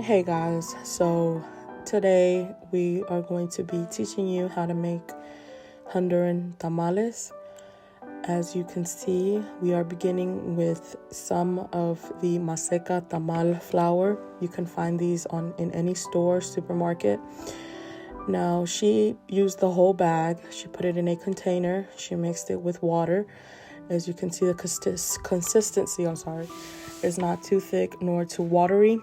Hey guys, so today we are going to be teaching you how to make Honduran tamales. As you can see, we are beginning with some of the maseca tamal flour. You can find these in any store, supermarket. Now, she used the whole bag. She put it in a container. She mixed it with water. As you can see, the consistency, is not too thick nor too watery.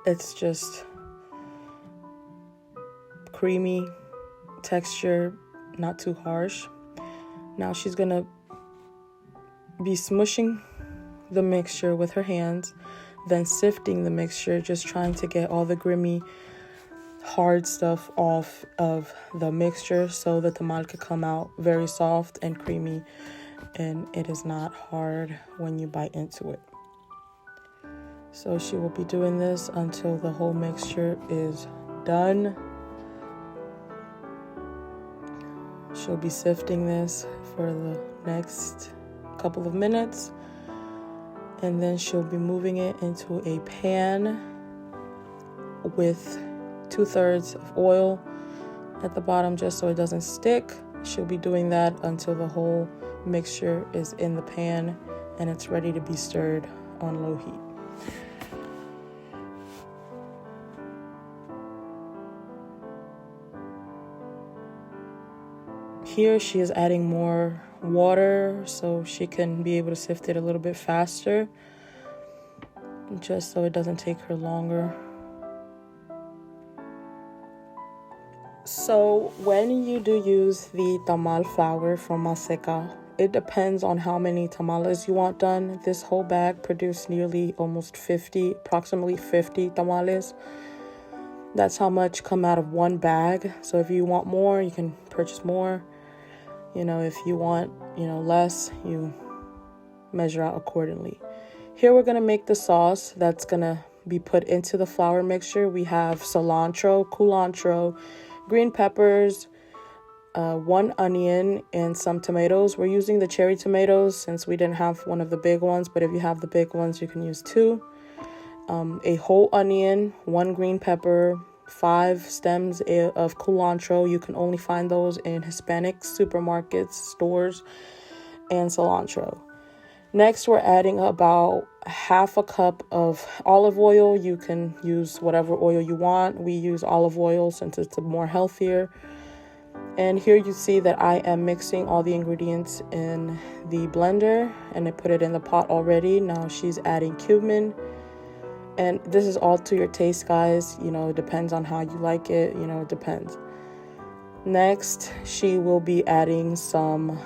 It's just creamy texture, not too harsh. Now she's gonna be smushing the mixture with her hands, then sifting the mixture, just trying to get all the grimy, hard stuff off of the mixture so that the tamal could come out very soft and creamy, and it is not hard when you bite into it. So she will be doing this until the whole mixture is done. She'll be sifting this for the next couple of minutes, and then she'll be moving it into a pan with 2/3 of oil at the bottom just so it doesn't stick. She'll be doing that until the whole mixture is in the pan and it's ready to be stirred on low heat. Here she is adding more water so she can be able to sift it a little bit faster, just so it doesn't take her longer. So when you do use the tamal flour from Maseca, it depends on how many tamales you want done. This whole bag produced approximately 50 tamales. That's how much come out of one bag. So if you want more, you can purchase more. If you want, less, you measure out accordingly. Here we're going to make the sauce that's going to be put into the flour mixture. We have cilantro, culantro, green peppers, 1 onion, and some tomatoes. We're using the cherry tomatoes since we didn't have one of the big ones, but if you have the big ones, you can use 2. A whole onion, 1 green pepper, 5 stems of culantro. You can only find those in Hispanic supermarkets, stores, and cilantro. Next, we're adding about half a cup of olive oil. You can use whatever oil you want. We use olive oil since it's more healthier. And here you see that I am mixing all the ingredients in the blender, and I put it in the pot already. Now she's adding cumin. And this is all to your taste, guys. It depends on how you like it. It depends. Next, she will be adding some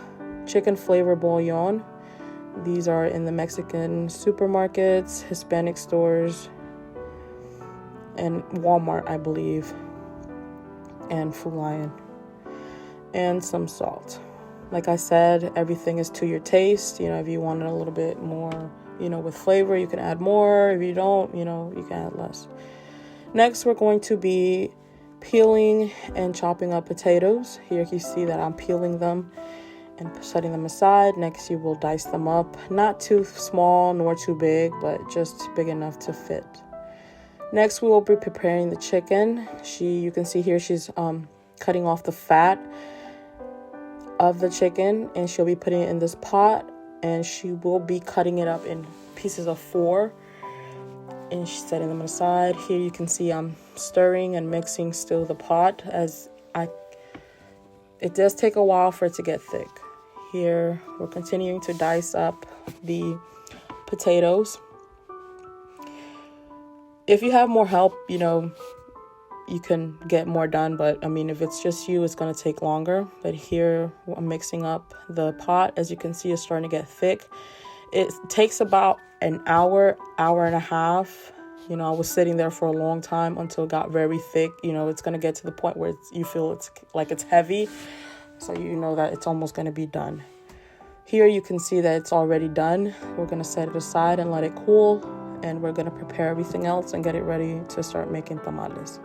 chicken flavor bouillon. These are in the Mexican supermarkets, Hispanic stores, and Walmart, I believe, and Food Lion. And some salt. Like I said, everything is to your taste. If you want it a little bit more with flavor, you can add more. If you don't, you can add less. Next, we're going to be peeling and chopping up potatoes. Here you see that I'm peeling them and setting them aside. Next, you will dice them up. Not too small nor too big, but just big enough to fit. Next, we will be preparing the chicken. You can see here she's cutting off the fat of the chicken, and she'll be putting it in this pot. And she will be cutting it up in pieces of 4. And she's setting them aside. Here you can see I'm stirring and mixing still the pot it does take a while for it to get thick. Here we're continuing to dice up the potatoes. If you have more help, you can get more done, but if it's just you, it's going to take longer. But here I'm mixing up the pot. As you can see, it's starting to get thick. It takes about an hour and a half. I was sitting there for a long time until it got very thick. It's going to get to the point where you feel it's like it's heavy, so you know that it's almost going to be done. Here you can see that it's already done. We're going to set it aside and let it cool, and we're going to prepare everything else and get it ready to start making tamales.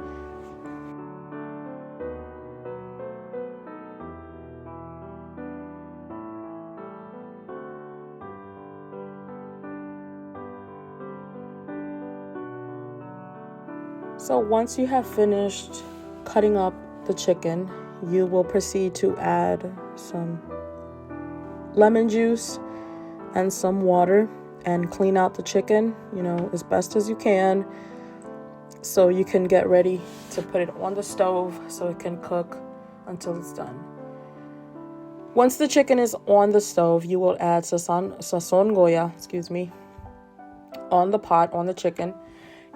So once you have finished cutting up the chicken, you will proceed to add some lemon juice and some water and clean out the chicken, as best as you can, so you can get ready to put it on the stove so it can cook until it's done. Once the chicken is on the stove, you will add sazon goya, on the pot, on the chicken.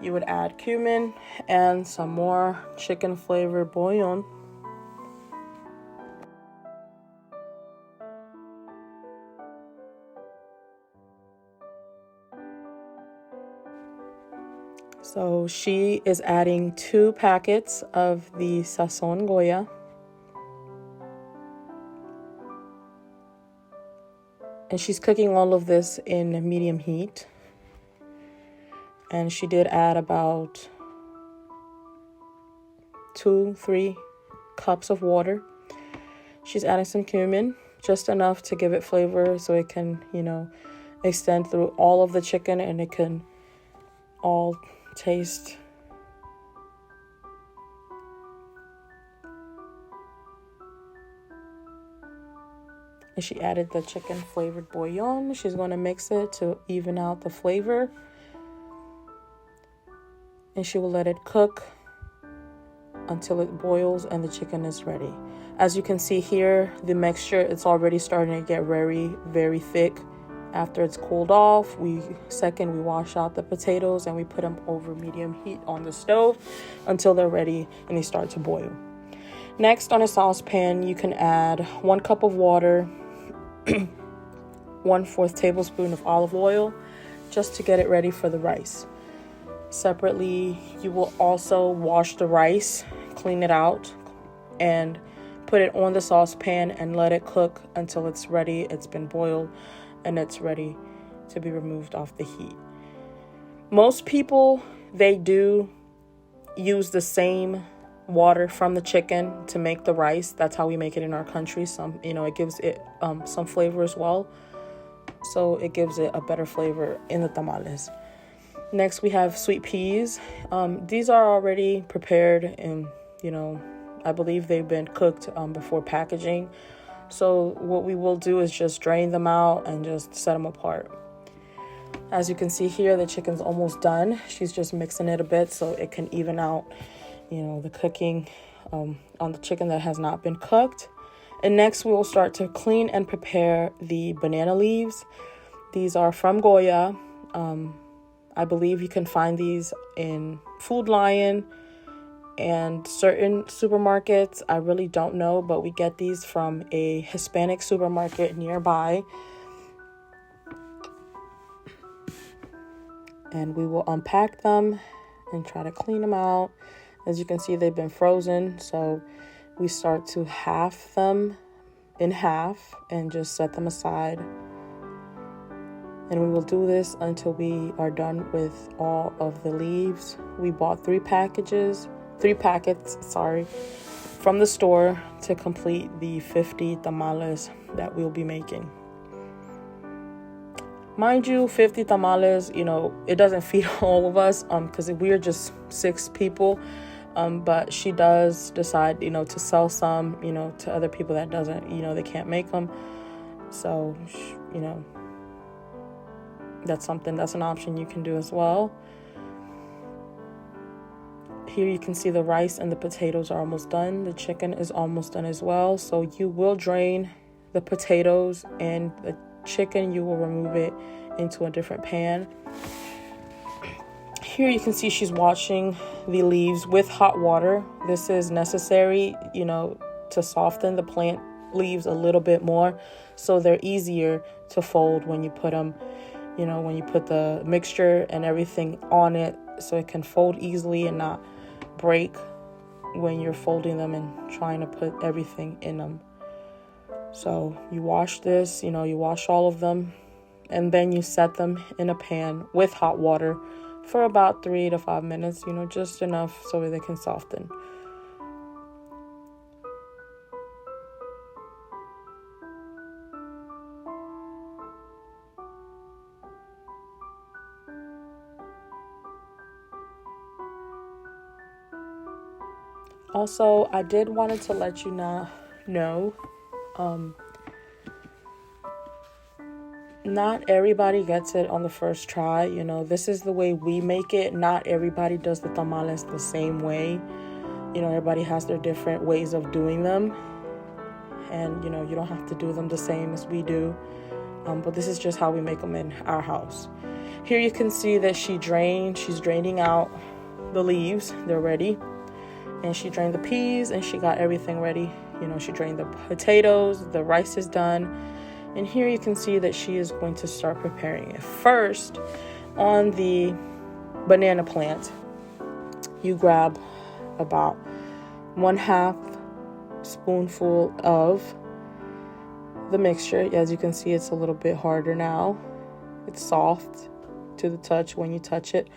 You would add cumin and some more chicken flavored bouillon. So she is adding 2 packets of the sazon goya. And she's cooking all of this in medium heat. And she did add about 2-3 cups of water. She's adding some cumin, just enough to give it flavor so it can, extend through all of the chicken and it can all taste. And she added the chicken flavored bouillon. She's going to mix it to even out the flavor. And she will let it cook until it boils and the chicken is ready. As you can see here, the mixture, it's already starting to get very, very thick. After it's cooled off, we wash out the potatoes and we put them over medium heat on the stove until they're ready and they start to boil. Next, on a saucepan, you can add 1 cup of water, 1/4 tablespoon of olive oil, just to get it ready for the rice. Separately, you will also wash the rice, clean it out, and put it on the saucepan and let it cook until it's ready. It's been boiled and it's ready to be removed off the heat. Most people, they do use the same water from the chicken to make the rice. That's how we make it in our country. It gives it some flavor as well. So it gives it a better flavor in the tamales. Next, we have sweet peas. These are already prepared and, I believe they've been cooked before packaging. So what we will do is just drain them out and just set them apart. As you can see here, the chicken's almost done. She's just mixing it a bit so it can even out, the cooking on the chicken that has not been cooked. And next, we will start to clean and prepare the banana leaves. These are from Goya. I believe you can find these in Food Lion and certain supermarkets. I really don't know, but we get these from a Hispanic supermarket nearby. And we will unpack them and try to clean them out. As you can see, they've been frozen, so we start to half them in half and just set them aside. And we will do this until we are done with all of the leaves. We bought 3 packets, from the store to complete the 50 tamales that we'll be making. Mind you, 50 tamales, it doesn't feed all of us because we're just 6 people. But she does decide, to sell some, to other people that doesn't, they can't make them. So, that's an option you can do as well. Here you can see the rice and the potatoes are almost done. The chicken is almost done as well. So you will drain the potatoes and the chicken. You will remove it into a different pan. Here you can see she's washing the leaves with hot water. This is necessary, to soften the plant leaves a little bit more so they're easier to fold when you put them, when you put the mixture and everything on it, so it can fold easily and not break when you're folding them and trying to put everything in them. So you wash this, you wash all of them, and then you set them in a pan with hot water for about 3 to 5 minutes, just enough so they can soften. Also, I did wanted to let you know, not everybody gets it on the first try. You know, this is the way we make it. Not everybody does the tamales the same way. You know, everybody has their different ways of doing them. And, you know, you don't have to do them the same as we do. But this is just how we make them in our house. Here you can see that she's draining out the leaves. They're ready. And she drained the peas and she got everything ready. You know, she drained the potatoes, the rice is done. And here you can see that she is going to start preparing it. First, on the banana plant, you grab about 1/2 spoonful of the mixture. As you can see, it's a little bit harder now. It's soft to the touch when you touch it.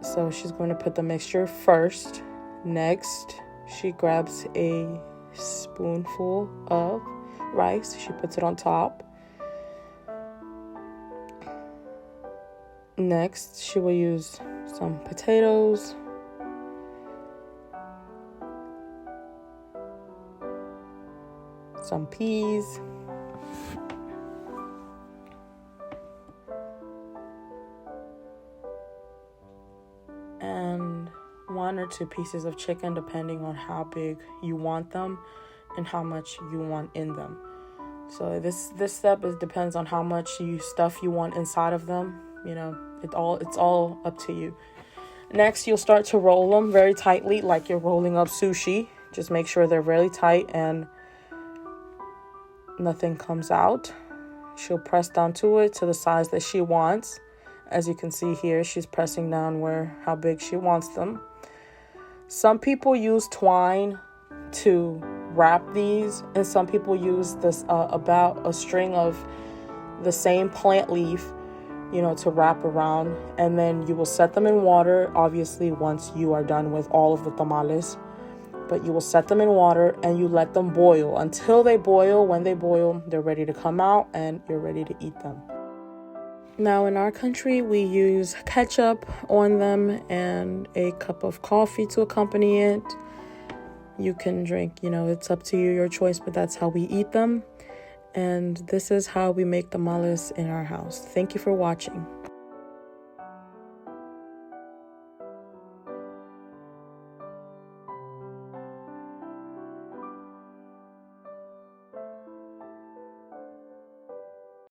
So she's going to put the mixture first. Next, she grabs a spoonful of rice. She puts it on top. Next, she will use some potatoes. Some peas. And 1 or 2 pieces of chicken, depending on how big you want them and how much you want in them. So this step depends on how much stuff you want inside of them. You know, it's all up to you. Next, you'll start to roll them very tightly, like you're rolling up sushi. Just make sure they're really tight and nothing comes out. She'll press down to it to the size that she wants. As you can see here, she's pressing down how big she wants them. Some people use twine to wrap these, and some people use this about a string of the same plant leaf, you know, to wrap around. And then you will set them in water, obviously, once you are done with all of the tamales. But you will set them in water and you let them boil until they boil. When they boil, they're ready to come out and you're ready to eat them. Now, in our country, we use ketchup on them and a cup of coffee to accompany it. You can drink, you know, it's up to you, your choice, but that's how we eat them. And this is how we make tamales in our house. Thank you for watching.